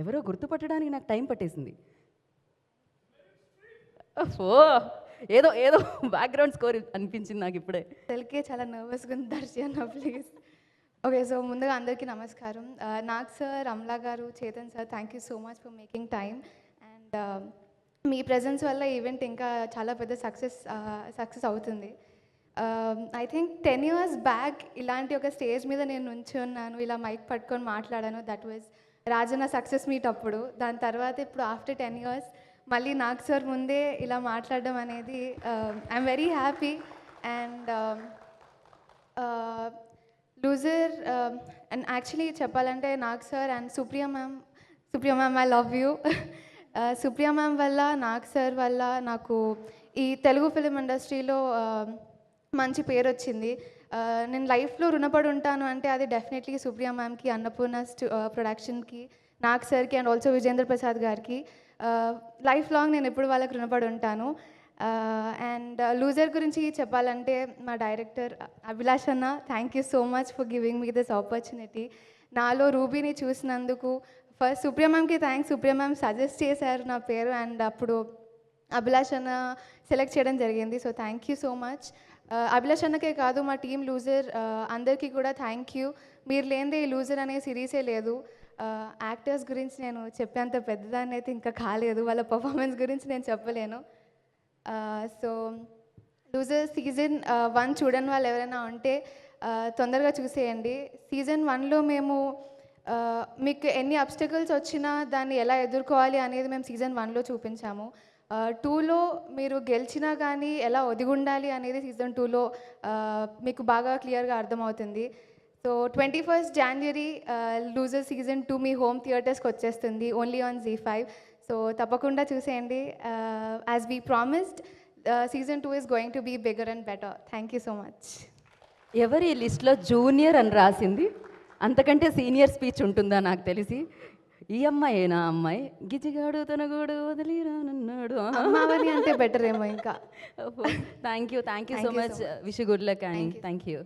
ఎవరో గుర్తుపట్టడానికి నాకు టైం పట్టేసింది. ఓ ఏదో ఏదో బ్యాక్గ్రౌండ్ స్కోర్ అనిపించింది నాకు ఇప్పుడే. తెలుగే చాలా నర్వస్గా ఉంది దర్శి అన్న ప్లీజ్. ఓకే, సో ముందుగా అందరికీ నమస్కారం. నాగ్ సార్, అమలా గారు, Chetan sir, thank you so much for making time. And me presence వల్ల ఈవెంట్ ఇంకా చాలా పెద్ద సక్సెస్ అవుతుంది. ఐ థింక్ 10 years బ్యాక్ ఇలాంటి ఒక స్టేజ్ మీద నేను నుంచున్నాను, ఇలా మైక్ పట్టుకొని మాట్లాడాను. That was Rajanna success meet అప్పుడు. దాని తర్వాత ఇప్పుడు ఆఫ్టర్ 10 years మళ్ళీ నాగ్ సార్ ముందే ఇలా మాట్లాడడం అనేది I'm very happy. And loser and actually చెప్పాలంటే Nag sir and Supriya ma'am I love you. Supriya ma'am వల్ల, నాగ్ సార్ వల్ల నాకు ఈ తెలుగు ఫిలిం ఇండస్ట్రీలో మంచి పేరు వచ్చింది. నేను లైఫ్లో రుణపడి ఉంటాను అంటే అది డెఫినెట్లీ సుప్రియ మ్యామ్కి, అన్నపూర్ణ ప్రొడక్షన్కి, నాగ్ సార్కి అండ్ ఆల్సో విజేంద్ర ప్రసాద్ గారికి. లైఫ్ లాంగ్ నేను ఎప్పుడు వాళ్ళకి రుణపడి ఉంటాను. అండ్ లూజర్ గురించి చెప్పాలంటే మా డైరెక్టర్ అభిలాష్ అన్న, thank you so much for giving me this opportunity. నాలో రూబీని చూసినందుకు ఫస్ట్ సుప్రియ మ్యామ్కి థ్యాంక్స్. సుప్రియ మ్యామ్ సజెస్ట్ చేశారు నా పేరు అండ్ అప్పుడు అభిలాష్ అన్న సెలెక్ట్ చేయడం జరిగింది. So thank you so much. Abhilash అన్నకే కాదు, మా టీం లూజర్ అందరికీ కూడా థ్యాంక్ యూ. మీరు లేనిదే ఈ లూజర్ అనే సిరీసే లేదు. యాక్టర్స్ గురించి నేను చెప్పేంత పెద్దదాన్ని అయితే ఇంకా కాలేదు, వాళ్ళ పర్ఫార్మెన్స్ గురించి నేను చెప్పలేను. సో లూజర్ సీజన్ 1 చూడని వాళ్ళు ఎవరైనా ఉంటే తొందరగా చూసేయండి. సీజన్ 1లో మేము మీకు ఎన్ని అబ్స్టకల్స్ వచ్చినా దాన్ని ఎలా ఎదుర్కోవాలి అనేది మేము సీజన్ 1లో చూపించాము. 2లో మీరు గెలిచినా కానీ ఎలా ఒదిగుండాలి అనేది సీజన్ 2లో మీకు బాగా క్లియర్గా అర్థమవుతుంది. So 21st January loser season 2 మీ హోమ్ థియేటర్స్కి వచ్చేస్తుంది, ఓన్లీ ఆన్ ZEE5. సో తప్పకుండా చూసేయండి. As we promised, season 2 is going to be bigger and better. Thank you so much. ఎవరు ఈ లిస్ట్లో జూనియర్ అని రాసింది? అంతకంటే సీనియర్ స్పీచ్ ఉంటుందా నాకు తెలిసి. ఈ అమ్మాయేనా అమ్మాయి? గిజిగాడు తన గూడు వదిలిరానన్నాడు. అమ్మావని అంటే బెటర్ ఏమో ఇంకా. Thank you so much. Wish good luck and thank you.